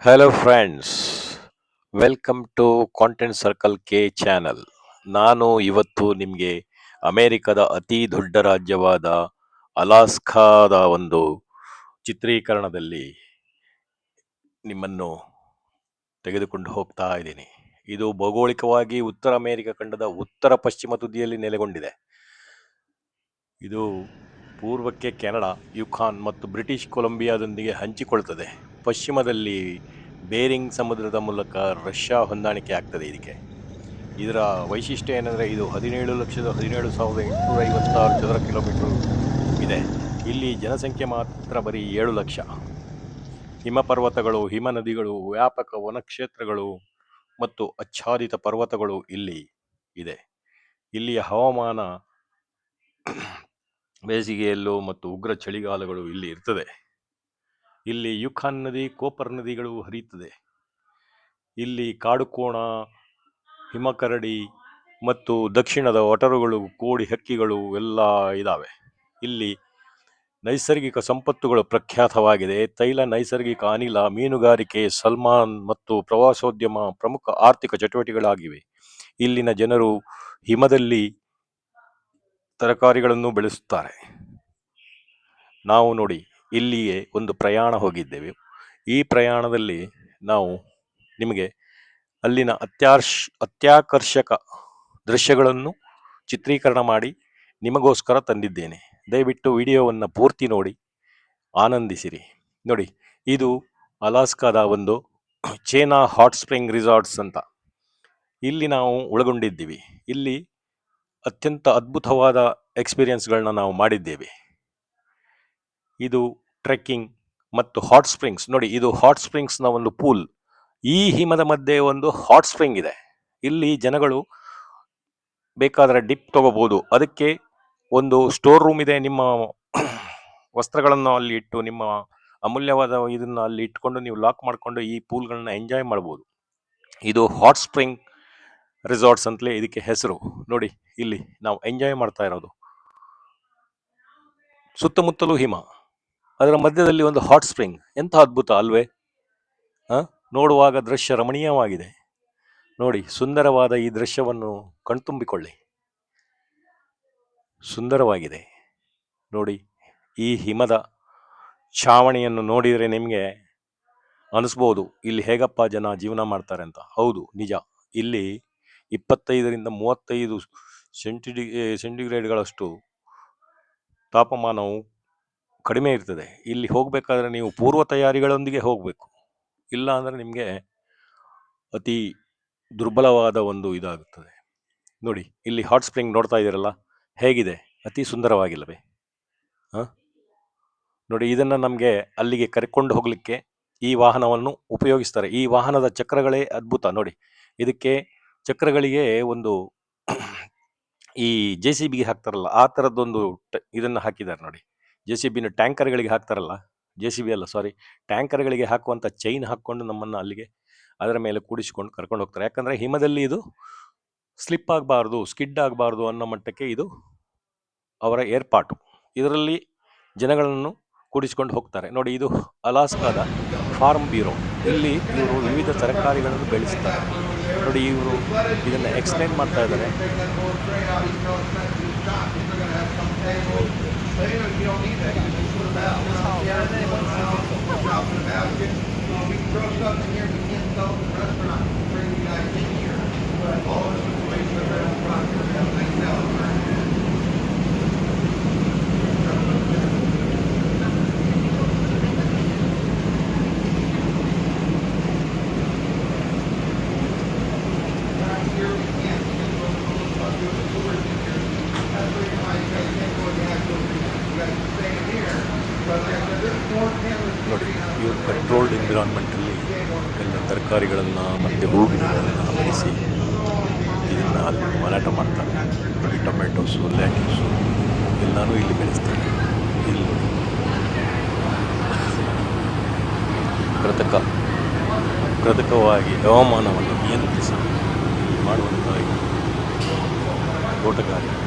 Hello friends, welcome to content circle ಕೆ channel. ನಾನು ಇವತ್ತು ನಿಮಗೆ ಅಮೆರಿಕದ ಅತಿ ದೊಡ್ಡ ರಾಜ್ಯವಾದ ಅಲಾಸ್ಕಾದ ಒಂದು ಚಿತ್ರೀಕರಣದಲ್ಲಿ ನಿಮ್ಮನ್ನು ತೆಗೆದುಕೊಂಡು ಹೋಗ್ತಾ ಇದ್ದೀನಿ. ಇದು ಭೌಗೋಳಿಕವಾಗಿ ಉತ್ತರ ಅಮೆರಿಕ ಖಂಡದ ಉತ್ತರ ಪಶ್ಚಿಮ ತುದಿಯಲ್ಲಿ ನೆಲೆಗೊಂಡಿದೆ. ಇದು ಪೂರ್ವಕ್ಕೆ ಕೆನಡಾ, ಯುಕಾನ್ ಮತ್ತು ಬ್ರಿಟಿಷ್ ಕೊಲಂಬಿಯಾದೊಂದಿಗೆ ಹಂಚಿಕೊಳ್ಳುತ್ತದೆ. ಪಶ್ಚಿಮದಲ್ಲಿ ಬೇರಿಂಗ್ ಸಮುದ್ರದ ಮೂಲಕ ರಷ್ಯಾ ಹೊಂದಾಣಿಕೆ ಆಗ್ತದೆ. ಇದರ ವೈಶಿಷ್ಟ್ಯ ಏನಂದರೆ ಇದು 17,17,856 ಚದರ ಕಿಲೋಮೀಟರ್ ಇದೆ. ಇಲ್ಲಿ ಜನಸಂಖ್ಯೆ ಮಾತ್ರ ಬರೀ 7 ಲಕ್ಷ. ಹಿಮಪರ್ವತಗಳು, ಹಿಮ ನದಿಗಳು, ವ್ಯಾಪಕ ವನಕ್ಷೇತ್ರಗಳು ಮತ್ತು ಆಚ್ಛಾದಿತ ಪರ್ವತಗಳು ಇಲ್ಲಿ ಇದೆ. ಇಲ್ಲಿಯ ಹವಾಮಾನ ಬೇಸಿಗೆಯಲ್ಲೂ ಮತ್ತು ಉಗ್ರ ಚಳಿಗಾಲಗಳು ಇಲ್ಲಿ ಇರ್ತದೆ. ಇಲ್ಲಿ ಯುಕಾನ್ ನದಿ, ಕೋಪರ್ ನದಿಗಳು ಹರಿಯುತ್ತದೆ. ಇಲ್ಲಿ ಕಾಡುಕೋಣ, ಹಿಮಕರಡಿ ಮತ್ತು ದಕ್ಷಿಣದ ಒಟರುಗಳು, ಕೋಡಿ ಹಕ್ಕಿಗಳು ಎಲ್ಲ ಇದ್ದಾವೆ. ಇಲ್ಲಿ ನೈಸರ್ಗಿಕ ಸಂಪತ್ತುಗಳು ಪ್ರಖ್ಯಾತವಾಗಿದೆ. ತೈಲ, ನೈಸರ್ಗಿಕ ಅನಿಲ, ಮೀನುಗಾರಿಕೆ, ಸಲ್ಮಾನ್ ಮತ್ತು ಪ್ರವಾಸೋದ್ಯಮ ಪ್ರಮುಖ ಆರ್ಥಿಕ ಚಟುವಟಿಕೆಗಳಾಗಿವೆ. ಇಲ್ಲಿನ ಜನರು ಹಿಮದಲ್ಲಿ ತರಕಾರಿಗಳನ್ನು ಬೆಳೆಸುತ್ತಾರೆ. ನಾವು ನೋಡಿ ಇಲ್ಲಿಯೇ ಒಂದು ಪ್ರಯಾಣ ಹೋಗಿದ್ದೇವೆ. ಈ ಪ್ರಯಾಣದಲ್ಲಿ ನಾವು ನಿಮಗೆ ಅಲ್ಲಿನ ಅತ್ಯಾಕರ್ಷಕ ದೃಶ್ಯಗಳನ್ನು ಚಿತ್ರೀಕರಣ ಮಾಡಿ ನಿಮಗೋಸ್ಕರ ತಂದಿದ್ದೇನೆ. ದಯವಿಟ್ಟು ವಿಡಿಯೋವನ್ನು ಪೂರ್ತಿ ನೋಡಿ ಆನಂದಿಸಿರಿ. ನೋಡಿ, ಇದು ಅಲಾಸ್ಕಾದ ಒಂದು ಚೇನಾ ಹಾಟ್ ಸ್ಪ್ರಿಂಗ್ ರಿಸಾರ್ಟ್ಸ್ ಅಂತ. ಇಲ್ಲಿ ನಾವು ಒಳಗೊಂಡಿದ್ದೀವಿ. ಇಲ್ಲಿ ಅತ್ಯಂತ ಅದ್ಭುತವಾದ ಎಕ್ಸ್ಪೀರಿಯನ್ಸ್ಗಳನ್ನ ನಾವು ಮಾಡಿದ್ದೇವೆ. ಇದು ಟ್ರೆಕ್ಕಿಂಗ್ ಮತ್ತು ಹಾಟ್ ಸ್ಪ್ರಿಂಗ್ಸ್. ನೋಡಿ, ಇದು ಹಾಟ್ ಸ್ಪ್ರಿಂಗ್ಸ್ನ ಒಂದು ಪೂಲ್. ಈ ಹಿಮದ ಮಧ್ಯೆ ಒಂದು ಹಾಟ್ ಸ್ಪ್ರಿಂಗ್ ಇದೆ. ಇಲ್ಲಿ ಜನಗಳು ಬೇಕಾದರೆ ಡಿಪ್ ತಗೋಬಹುದು. ಅದಕ್ಕೆ ಒಂದು ಸ್ಟೋರ್ ರೂಮ್ ಇದೆ. ನಿಮ್ಮ ವಸ್ತ್ರಗಳನ್ನು ಅಲ್ಲಿ ಇಟ್ಟು, ನಿಮ್ಮ ಅಮೂಲ್ಯವಾದ ಇದನ್ನ ಅಲ್ಲಿ ಇಟ್ಕೊಂಡು ನೀವು ಲಾಕ್ ಮಾಡಿಕೊಂಡು ಈ ಪೂಲ್ಗಳನ್ನ ಎಂಜಾಯ್ ಮಾಡ್ಬೋದು. ಇದು ಹಾಟ್ ಸ್ಪ್ರಿಂಗ್ ರಿಸಾರ್ಟ್ಸ್ ಅಂತಲೇ ಇದಕ್ಕೆ ಹೆಸರು. ನೋಡಿ, ಇಲ್ಲಿ ನಾವು ಎಂಜಾಯ್ ಮಾಡ್ತಾ ಇರೋದು. ಸುತ್ತಮುತ್ತಲೂ ಹಿಮ, ಅದರ ಮಧ್ಯದಲ್ಲಿ ಒಂದು ಹಾಟ್ ಸ್ಪ್ರಿಂಗ್. ಎಂಥ ಅದ್ಭುತ ಅಲ್ವೇ? ನೋಡುವಾಗ ದೃಶ್ಯ ರಮಣೀಯವಾಗಿದೆ. ನೋಡಿ, ಸುಂದರವಾದ ಈ ದೃಶ್ಯವನ್ನು ಕಣ್ತುಂಬಿಕೊಳ್ಳಿ. ಸುಂದರವಾಗಿದೆ ನೋಡಿ. ಈ ಹಿಮದ ಛಾವಣಿಯನ್ನು ನೋಡಿದರೆ ನಿಮಗೆ ಅನಿಸ್ಬೋದು, ಇಲ್ಲಿ ಹೇಗಪ್ಪ ಜನ ಜೀವನ ಮಾಡ್ತಾರೆ ಅಂತ. ಹೌದು, ನಿಜ. ಇಲ್ಲಿ 25ರಿಂದ 35 ಸೆಂಟಿಗ್ರೇಡ್ಗಳಷ್ಟು ತಾಪಮಾನವು ಕಡಿಮೆ ಇರ್ತದೆ. ಇಲ್ಲಿ ಹೋಗಬೇಕಾದ್ರೆ ನೀವು ಪೂರ್ವ ತಯಾರಿಗಳೊಂದಿಗೆ ಹೋಗಬೇಕು. ಇಲ್ಲ ಅಂದರೆ ನಿಮಗೆ ಅತಿ ದುರ್ಬಲವಾದ ಒಂದು ಇದಾಗುತ್ತದೆ. ನೋಡಿ, ಇಲ್ಲಿ ಹಾಟ್ ಸ್ಪ್ರಿಂಗ್ ನೋಡ್ತಾ ಇದ್ದೀರಲ್ಲ, ಹೇಗಿದೆ? ಅತಿ ಸುಂದರವಾಗಿಲ್ಲವೇ? ನೋಡಿ, ಇದನ್ನು ನಮಗೆ ಅಲ್ಲಿಗೆ ಕರ್ಕೊಂಡು ಹೋಗಲಿಕ್ಕೆ ಈ ವಾಹನವನ್ನು ಉಪಯೋಗಿಸ್ತಾರೆ. ಈ ವಾಹನದ ಚಕ್ರಗಳೇ ಅದ್ಭುತ. ನೋಡಿ, ಇದಕ್ಕೆ ಚಕ್ರಗಳಿಗೆ ಒಂದು ಈ JCBಗೆ ಹಾಕ್ತಾರಲ್ಲ, ಆ ಥರದ್ದೊಂದು ಇದನ್ನು ಹಾಕಿದ್ದಾರೆ. ನೋಡಿ, JCBನ ಟ್ಯಾಂಕರ್ಗಳಿಗೆ ಹಾಕ್ತಾರಲ್ಲ, JCB ಅಲ್ಲ ಸಾರಿ, ಟ್ಯಾಂಕರ್ಗಳಿಗೆ ಹಾಕುವಂಥ ಚೈನ್ ಹಾಕ್ಕೊಂಡು ನಮ್ಮನ್ನು ಅಲ್ಲಿಗೆ ಅದರ ಮೇಲೆ ಕೂಡಿಸಿಕೊಂಡು ಕರ್ಕೊಂಡು ಹೋಗ್ತಾರೆ. ಯಾಕಂದರೆ ಹಿಮದಲ್ಲಿ ಇದು ಸ್ಲಿಪ್ ಆಗಬಾರ್ದು, ಸ್ಕಿಡ್ ಆಗಬಾರ್ದು ಅನ್ನೋ ಮಟ್ಟಕ್ಕೆ ಇದು ಅವರ ಏರ್ಪಾಟು. ಇದರಲ್ಲಿ ಜನಗಳನ್ನು ಕೂಡಿಸಿಕೊಂಡು ಹೋಗ್ತಾರೆ. ನೋಡಿ, ಇದು ಅಲಾಸ್ಕಾದ ಫಾರ್ಮ್ ಬ್ಯೂರೋ. ಇಲ್ಲಿ ಇವರು ವಿವಿಧ ತರಕಾರಿಗಳನ್ನು ಬೆಳೆಸ್ತಾರೆ. ನೋಡಿ, ಇವರು ಇದನ್ನು ಎಕ್ಸ್ಪ್ಲೈನ್ ಮಾಡ್ತಾ ಇದ್ದಾರೆ. ನೋಡಿ, ಇವರು ಕಂಟ್ರೋಲ್ಡ್ ಎನ್ವಿರಾನ್ಮೆಂಟಲ್ಲಿ ಎಲ್ಲ ತರಕಾರಿಗಳನ್ನು ಮತ್ತು ಹೂವುಗಳನ್ನು ಬೆಳೆಸಿ ಇದನ್ನು ಅಲ್ಲಿ ಮಾರಾಟ ಮಾಡ್ತಾರೆ. ನೋಡಿ, ಟೊಮೆಟೊಸು, ಲ್ಯಾಟ್ಯೂಸು ಎಲ್ಲನೂ ಇಲ್ಲಿ ಬೆಳೆಸ್ತಾರೆ. ಇಲ್ಲಿ ನೋಡಿ, ಕೃತಕವಾಗಿ ಹವಾಮಾನವನ್ನು ನಿಯಂತ್ರಿಸಿ ಮಾಡುವಂಥ ತೋಟಗಾರಿಕೆ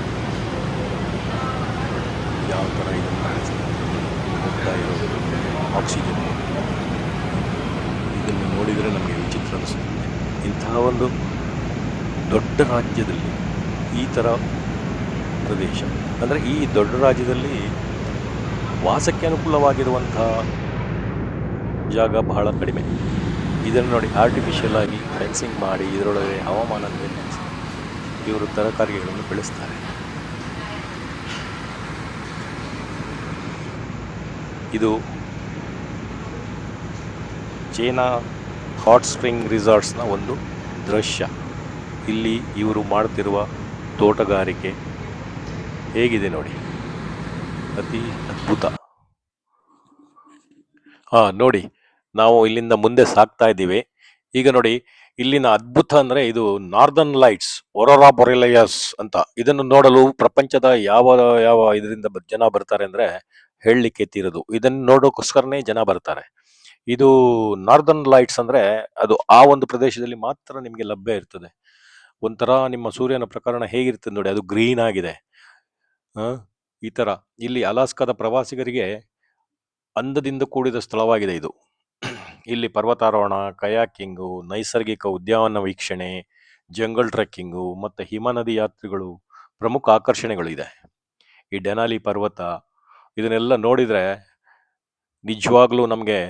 ಯಾವ ಥರ ಇದನ್ನು ಹೋಗ್ತಾ ಇರೋದು. ಆಕ್ಸಿಜನ್ ಇದನ್ನು ನೋಡಿದರೆ ನಮಗೆ ವಿಚಿತ್ರ ಅನಿಸುತ್ತದೆ. ಇಂತಹ ಒಂದು ದೊಡ್ಡ ರಾಜ್ಯದಲ್ಲಿ ಈ ಥರ ಪ್ರದೇಶ, ಅಂದರೆ ಈ ದೊಡ್ಡ ರಾಜ್ಯದಲ್ಲಿ ವಾಸಕ್ಕೆ ಅನುಕೂಲವಾಗಿರುವಂತಹ ಜಾಗ ಬಹಳ ಕಡಿಮೆ. ಇದನ್ನು ನೋಡಿ, ಆರ್ಟಿಫಿಷಿಯಲ್ ಆಗಿ ಫೆನ್ಸಿಂಗ್ ಮಾಡಿ ಇದರೊಳಗೆ ಹವಾಮಾನ ನಿರ್ಣಯಿಸಿ ಇವರು ತರಕಾರಿಗಳನ್ನು ಬೆಳೆಸ್ತಾರೆ. ಇದು ಚೇನಾ ಹಾಟ್ ಸ್ಪ್ರಿಂಗ್ ರಿಸಾರ್ಟ್ಸ್ನ ಒಂದು ದೃಶ್ಯ. ಇಲ್ಲಿ ಇವರು ಮಾಡುತ್ತಿರುವ ತೋಟಗಾರಿಕೆ ಹೇಗಿದೆ ನೋಡಿ, ಅತಿ ಅದ್ಭುತ. ನೋಡಿ, ನಾವು ಇಲ್ಲಿಂದ ಮುಂದೆ ಸಾಗ್ತಾ ಇದ್ದೀವಿ. ಈಗ ನೋಡಿ, ಇಲ್ಲಿನ ಅದ್ಭುತ ಅಂದ್ರೆ ಇದು ನಾರ್ದರ್ನ್ ಲೈಟ್ಸ್, ಒರೋರಾ ಬೊರೆಲಿಯಸ್ ಅಂತ. ಇದನ್ನು ನೋಡಲು ಪ್ರಪಂಚದ ಯಾವ ಯಾವ ಇದರಿಂದ ಜನ ಬರ್ತಾರೆ ಅಂದ್ರೆ ಹೇಳಲಿಕ್ಕೆ ತೀರದು. ಇದನ್ನು ನೋಡೋಕ್ಕೋಸ್ಕರನೇ ಜನ ಬರ್ತಾರೆ. ಇದು ನಾರ್ದರ್ನ್ ಲೈಟ್ಸ್ ಅಂದ್ರೆ ಅದು ಆ ಒಂದು ಪ್ರದೇಶದಲ್ಲಿ ಮಾತ್ರ ನಿಮಗೆ ಲಭ್ಯ ಇರ್ತದೆ. ಒಂಥರ ನಿಮ್ಮ ಸೂರ್ಯನ ಪ್ರಕರಣ ಹೇಗಿರ್ತದೆ ನೋಡಿ, ಅದು ಗ್ರೀನ್ ಆಗಿದೆ. ಈ ತರ ಇಲ್ಲಿ ಅಲಾಸ್ಕಾದ ಪ್ರವಾಸಿಗರಿಗೆ ಅಂದದಿಂದ ಕೂಡಿದ ಸ್ಥಳವಾಗಿದೆ ಇದು. ಇಲ್ಲಿ ಪರ್ವತಾರೋಹಣ, ಕಯಾಕಿಂಗು, ನೈಸರ್ಗಿಕ ಉದ್ಯಾನವನ ವೀಕ್ಷಣೆ, ಜಂಗಲ್ ಟ್ರೆಕ್ಕಿಂಗು ಮತ್ತು ಹಿಮನದಿ ಯಾತ್ರೆಗಳು ಪ್ರಮುಖ ಆಕರ್ಷಣೆಗಳು ಇದೆ. ಈ ಡೆನಾಲಿ ಪರ್ವತ ಇದನ್ನೆಲ್ಲ ನೋಡಿದರೆ ನಿಜವಾಗ್ಲೂ ನಮಗೆ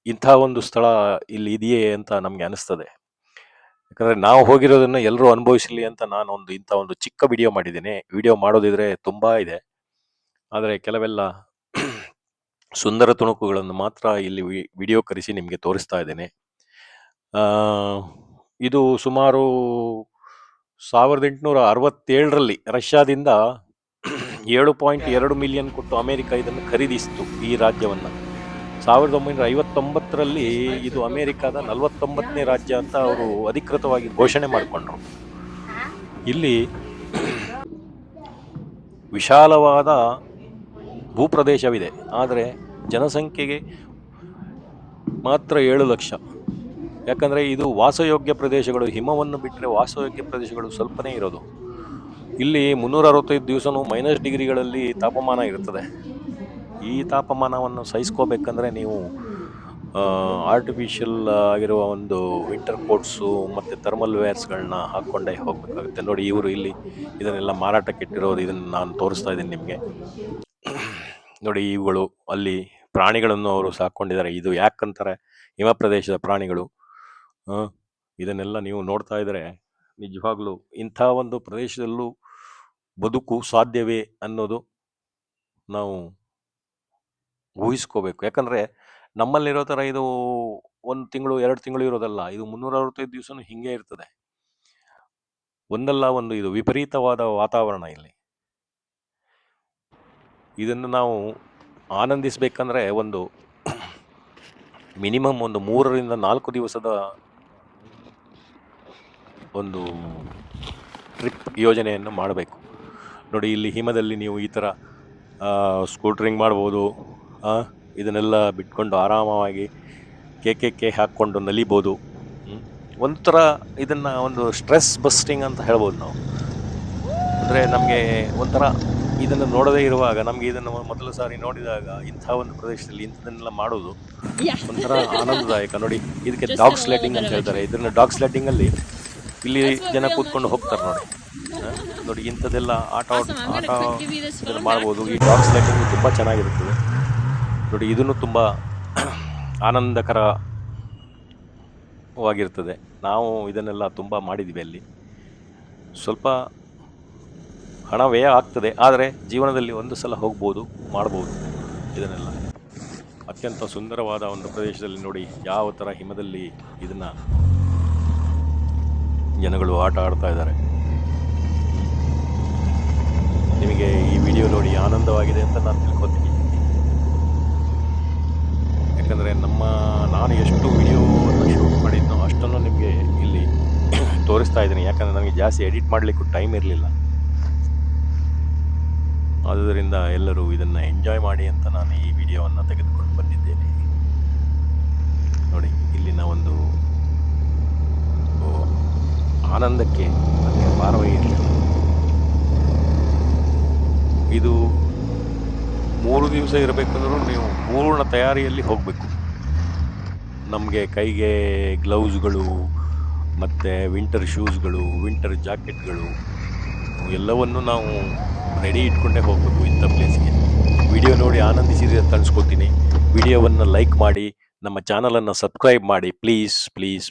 ಇಂಥ ಒಂದು ಸ್ಥಳ ಇಲ್ಲಿ ಇದೆಯೇ ಅಂತ ನಮಗೆ ಅನಿಸ್ತದೆ. ಯಾಕಂದರೆ ನಾವು ಹೋಗಿರೋದನ್ನು ಎಲ್ಲರೂ ಅನುಭವಿಸಲಿ ಅಂತ ನಾನು ಇಂಥ ಒಂದು ಚಿಕ್ಕ ವಿಡಿಯೋ ಮಾಡಿದ್ದೇನೆ. ವಿಡಿಯೋ ಮಾಡೋದಿದ್ರೆ ತುಂಬ ಇದೆ, ಆದರೆ ಕೆಲವೆಲ್ಲ ಸುಂದರ ತುಣುಕುಗಳನ್ನು ಮಾತ್ರ ಇಲ್ಲಿ ವಿಡಿಯೋಕರಿಸಿ ನಿಮಗೆ ತೋರಿಸ್ತಾ ಇದ್ದೇನೆ. ಇದು ಸುಮಾರು 1867ರಲ್ಲಿ ರಷ್ಯಾದಿಂದ 7.2 ಮಿಲಿಯನ್ ಕೊಟ್ಟು ಅಮೆರಿಕ ಇದನ್ನು ಖರೀದಿಸಿತು, ಈ ರಾಜ್ಯವನ್ನು. 1959ರಲ್ಲಿ ಇದು ಅಮೆರಿಕದ 49ನೇ ರಾಜ್ಯ ಅಂತ ಅವರು ಅಧಿಕೃತವಾಗಿ ಘೋಷಣೆ ಮಾಡಿಕೊಂಡ್ರು. ಇಲ್ಲಿ ವಿಶಾಲವಾದ ಭೂಪ್ರದೇಶವಿದೆ, ಆದರೆ ಜನಸಂಖ್ಯೆಗೆ ಮಾತ್ರ 7 ಲಕ್ಷ. ಯಾಕಂದರೆ ಇದು ವಾಸಯೋಗ್ಯ ಪ್ರದೇಶಗಳು, ಹಿಮವನ್ನು ಬಿಟ್ಟರೆ ವಾಸಯೋಗ್ಯ ಪ್ರದೇಶಗಳು ಸ್ವಲ್ಪನೇ ಇರೋದು. ಇಲ್ಲಿ 365 ದಿವಸನೂ -ಡಿಗ್ರಿಗಳಲ್ಲಿ ತಾಪಮಾನ ಇರುತ್ತದೆ. ಈ ತಾಪಮಾನವನ್ನು ಸಹಿಸ್ಕೋಬೇಕಂದ್ರೆ ನೀವು ಆರ್ಟಿಫಿಷಿಯಲ್ ಆಗಿರುವ ಒಂದು ವಿಂಟರ್ ಕೋಟ್ಸು ಮತ್ತು ಥರ್ಮಲ್ ವೇರ್ಸ್ಗಳನ್ನ ಹಾಕ್ಕೊಂಡೇ ಹೋಗಬೇಕಾಗುತ್ತೆ. ನೋಡಿ, ಇವರು ಇಲ್ಲಿ ಇದನ್ನೆಲ್ಲ ಮಾರಾಟಕ್ಕಿಟ್ಟಿರೋದು, ಇದನ್ನು ನಾನು ತೋರಿಸ್ತಾ ಇದ್ದೀನಿ ನಿಮಗೆ. ನೋಡಿ, ಇವುಗಳು ಅಲ್ಲಿ ಪ್ರಾಣಿಗಳನ್ನು ಅವರು ಸಾಕೊಂಡಿದ್ದಾರೆ. ಇದು ಯಾಕಂತಾರೆ ಹಿಮ ಪ್ರದೇಶದ ಪ್ರಾಣಿಗಳು. ಇದನ್ನೆಲ್ಲ ನೀವು ನೋಡ್ತಾ ಇದ್ದರೆ ನಿಜವಾಗ್ಲೂ ಇಂಥ ಒಂದು ಪ್ರದೇಶದಲ್ಲೂ ಬದುಕು ಸಾಧ್ಯವೇ ಅನ್ನೋದು ನಾವು ಊಹಿಸ್ಕೋಬೇಕು. ಯಾಕಂದರೆ ನಮ್ಮಲ್ಲಿರೋ ಥರ ಇದು 1 ತಿಂಗಳು 2 ತಿಂಗಳು ಇರೋದಲ್ಲ, ಇದು 365 ದಿವಸನೂ ಹಿಂಗೆ ಇರ್ತದೆ. ಒಂದಲ್ಲ ಒಂದು ಇದು ವಿಪರೀತವಾದ ವಾತಾವರಣ ಇಲ್ಲಿ. ಇದನ್ನು ನಾವು ಆನಂದಿಸಬೇಕಂದ್ರೆ ಒಂದು ಮಿನಿಮಮ್ 3 ರಿಂದ 4 ದಿವಸದ ಒಂದು ಟ್ರಿಪ್ ಯೋಜನೆಯನ್ನು ಮಾಡಬೇಕು. ನೋಡಿ, ಇಲ್ಲಿ ಹಿಮದಲ್ಲಿ ನೀವು ಈ ಥರ ಸ್ಕೂಟ್ರಿಂಗ್ ಮಾಡ್ಬೋದು. ಇದನ್ನೆಲ್ಲ ಬಿಟ್ಕೊಂಡು ಆರಾಮವಾಗಿ ಕೇಕೆ ಹಾಕ್ಕೊಂಡು ನಲಿಬೋದು. ಒಂಥರ ಇದನ್ನು ಒಂದು ಸ್ಟ್ರೆಸ್ ಬಸ್ಟಿಂಗ್ ಅಂತ ಹೇಳ್ಬೋದು ನಾವು. ಅಂದರೆ ನಮಗೆ ಒಂಥರ ಇದನ್ನು ನೋಡದೇ ಇರುವಾಗ, ನಮಗೆ ಇದನ್ನು ಮೊದಲ ಸಾರಿ ನೋಡಿದಾಗ ಇಂಥ ಒಂದು ಪ್ರದೇಶದಲ್ಲಿ ಇಂಥದನ್ನೆಲ್ಲ ಮಾಡೋದು ಒಂಥರ ಆನಂದದಾಯಕ. ನೋಡಿ, ಇದಕ್ಕೆ ಡಾಗ್ ಸ್ಲೆಡ್ಡಿಂಗ್ ಅಂತ ಹೇಳ್ತಾರೆ. ಇದನ್ನು ಡಾಗ್ ಸ್ಲೆಡ್ಡಿಂಗಲ್ಲಿ ಇಲ್ಲಿ ಜನ ಕೂತ್ಕೊಂಡು ಹೋಗ್ತಾರೆ. ನೋಡಿ ಇಂಥದ್ದೆಲ್ಲ ಆಟ ಇದನ್ನು ಮಾಡ್ಬೋದು. ಈ ಡಾಗ್ ಸ್ಲೆಡ್ಡಿಂಗ್ ತುಂಬ ಚೆನ್ನಾಗಿರುತ್ತದೆ. ನೋಡಿ, ಇದನ್ನು ತುಂಬ ಆನಂದಕರವಾಗಿರ್ತದೆ. ನಾವು ಇದನ್ನೆಲ್ಲ ತುಂಬ ಮಾಡಿದ್ದೀವಿ. ಅಲ್ಲಿ ಸ್ವಲ್ಪ ಹಣ ವ್ಯಯ ಆಗ್ತದೆ, ಆದರೆ ಜೀವನದಲ್ಲಿ ಒಂದು ಸಲ ಹೋಗ್ಬೋದು, ಮಾಡ್ಬೋದು ಇದನ್ನೆಲ್ಲ. ಅತ್ಯಂತ ಸುಂದರವಾದ ಒಂದು ಪ್ರದೇಶದಲ್ಲಿ ನೋಡಿ ಯಾವ ಥರ ಹಿಮದಲ್ಲಿ ಇದನ್ನು ಜನಗಳು ಆಟ ಆಡ್ತಾ ಇದ್ದಾರೆ. ನಿಮಗೆ ಈ ವಿಡಿಯೋ ನೋಡಿ ಆನಂದವಾಗಿದೆ ಅಂತ ನಾನು ತಿಳ್ಕೊತೀನಿ. ಯಾಕಂದರೆ ನಾನು ಎಷ್ಟು ವಿಡಿಯೋವನ್ನು ಶೂಟ್ ಮಾಡಿದ್ನೋ ಅಷ್ಟನ್ನು ನಿಮಗೆ ಇಲ್ಲಿ ತೋರಿಸ್ತಾ ಇದ್ದೀನಿ. ಯಾಕಂದರೆ ನನಗೆ ಜಾಸ್ತಿ ಎಡಿಟ್ ಮಾಡಲಿಕ್ಕೂ ಟೈಮ್ ಇರಲಿಲ್ಲ. ಆದ್ದರಿಂದ ಎಲ್ಲರೂ ಇದನ್ನು ಎಂಜಾಯ್ ಮಾಡಿ ಅಂತ ನಾನು ಈ ವಿಡಿಯೋವನ್ನು ತೆಗೆದುಕೊಂಡು ಬಂದಿದ್ದೇನೆ. ನೋಡಿ, ಇಲ್ಲಿನ ಒಂದು ಆನಂದಕ್ಕೆ ನನಗೆ ಪಾರವೇ ಇಲ್ಲ. ಇದು 3 ದಿವಸ ಇರಬೇಕಂದ್ರೂ ನೀವು ಪೂರ್ಣ ತಯಾರಿಯಲ್ಲಿ ಹೋಗಬೇಕು. ನಮಗೆ ಕೈಗೆ ಗ್ಲೌಸ್ಗಳು ಮತ್ತು ವಿಂಟರ್ ಶೂಸ್ಗಳು, ವಿಂಟರ್ ಜಾಕೆಟ್ಗಳು ಎಲ್ಲವನ್ನು ನಾವು ರೆಡಿ ಇಟ್ಕೊಂಡೇ ಹೋಗಬೇಕು ಇಂಥ ಪ್ಲೇಸ್ಗೆ. ವಿಡಿಯೋ ನೋಡಿ ಆನಂದಿಸಿರಿ ಅಂತ ಅನ್ಸ್ಕೊತೀನಿ. ವಿಡಿಯೋವನ್ನು ಲೈಕ್ ಮಾಡಿ, ನಮ್ಮ ಚಾನಲನ್ನು ಸಬ್ಸ್ಕ್ರೈಬ್ ಮಾಡಿ ಪ್ಲೀಸ್ ಪ್ಲೀಸ್.